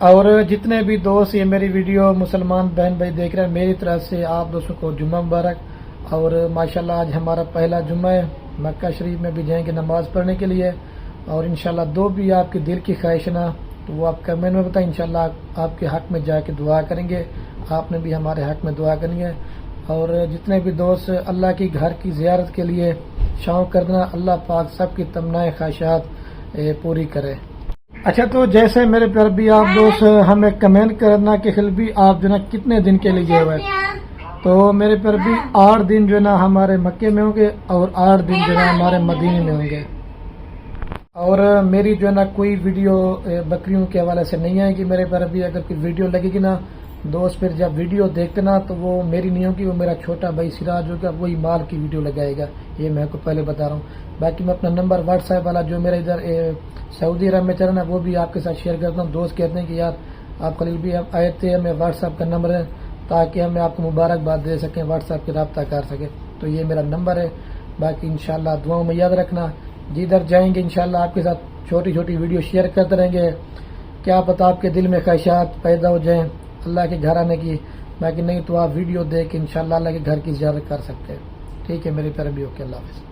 اور جتنے بھی دوست یہ میری ویڈیو مسلمان بہن بھائی دیکھ رہے ہیں، میری طرف سے آپ دوستوں کو جمعہ مبارک۔ اور ماشاءاللہ آج ہمارا پہلا جمعہ ہے، مکہ شریف میں بھی جائیں گے نماز پڑھنے کے لیے، اور انشاءاللہ جو بھی آپ کے دل کی خواہش نا تو وہ آپ کمنٹ میں بتائیں، انشاءاللہ آپ کے حق میں جا کے دعا کریں گے، آپ نے بھی ہمارے حق میں دعا کریں گے۔ اور جتنے بھی دوست اللہ کی گھر کی زیارت کے لیے شوق کرنا، اللہ پاک سب کی تمنائیں خواہشات پوری کرے۔ اچھا، تو جیسے میرے پیار بھی آپ دوست ہمیں کمنٹ کرنا کہ خلبی آپ جو نا کتنے دن کے لیے گئے ہوئے، تو میرے پیار بھی 8 دن جو ہے نا ہمارے مکے میں ہوں گے اور 8 دن جو ہے نا ہمارے مدینے میں ہوں گے۔ اور میری جو ہے نا کوئی ویڈیو بکریوں کے حوالے سے نہیں آئے گی میرے پیار بھی۔ اگر کوئی ویڈیو لگے گی نا دوست، پھر جب ویڈیو دیکھتے نا تو وہ میری نہیں ہوگی، وہ میرا چھوٹا بھائی سراج ہوگا، وہی مال کی ویڈیو لگائے گا، یہ میں آپ کو پہلے بتا رہا ہوں۔ باقی میں اپنا نمبر واٹس ایپ والا جو میرا ادھر سعودی عرب میں چل رہا ہے وہ بھی آپ کے ساتھ شیئر کرتا ہوں۔ دوست کہتے ہیں کہ یار آپ خلیل بھی آئے تھے، ہمیں واٹس ایپ کا نمبر ہے تاکہ ہمیں آپ کو مبارکباد دے سکیں، واٹس ایپ کے رابطہ کر سکیں، تو یہ میرا نمبر ہے۔ باقی انشاءاللہ دعاؤں میں یاد رکھنا، جدھر جائیں گے انشاءاللہ آپ کے ساتھ چھوٹی چھوٹی ویڈیو شیئر کرتے رہیں گے، کیا پتہ آپ کے دل میں خواہشات پیدا ہو جائیں اللہ کے گھر آنے کی، باقی نہیں تو آپ ویڈیو دیکھ کے انشاءاللہ اللہ کے گھر کی زیارت کر سکتے ہیں۔ ٹھیک ہے میرے پیارے بھی، اوکے، اللہ حافظ۔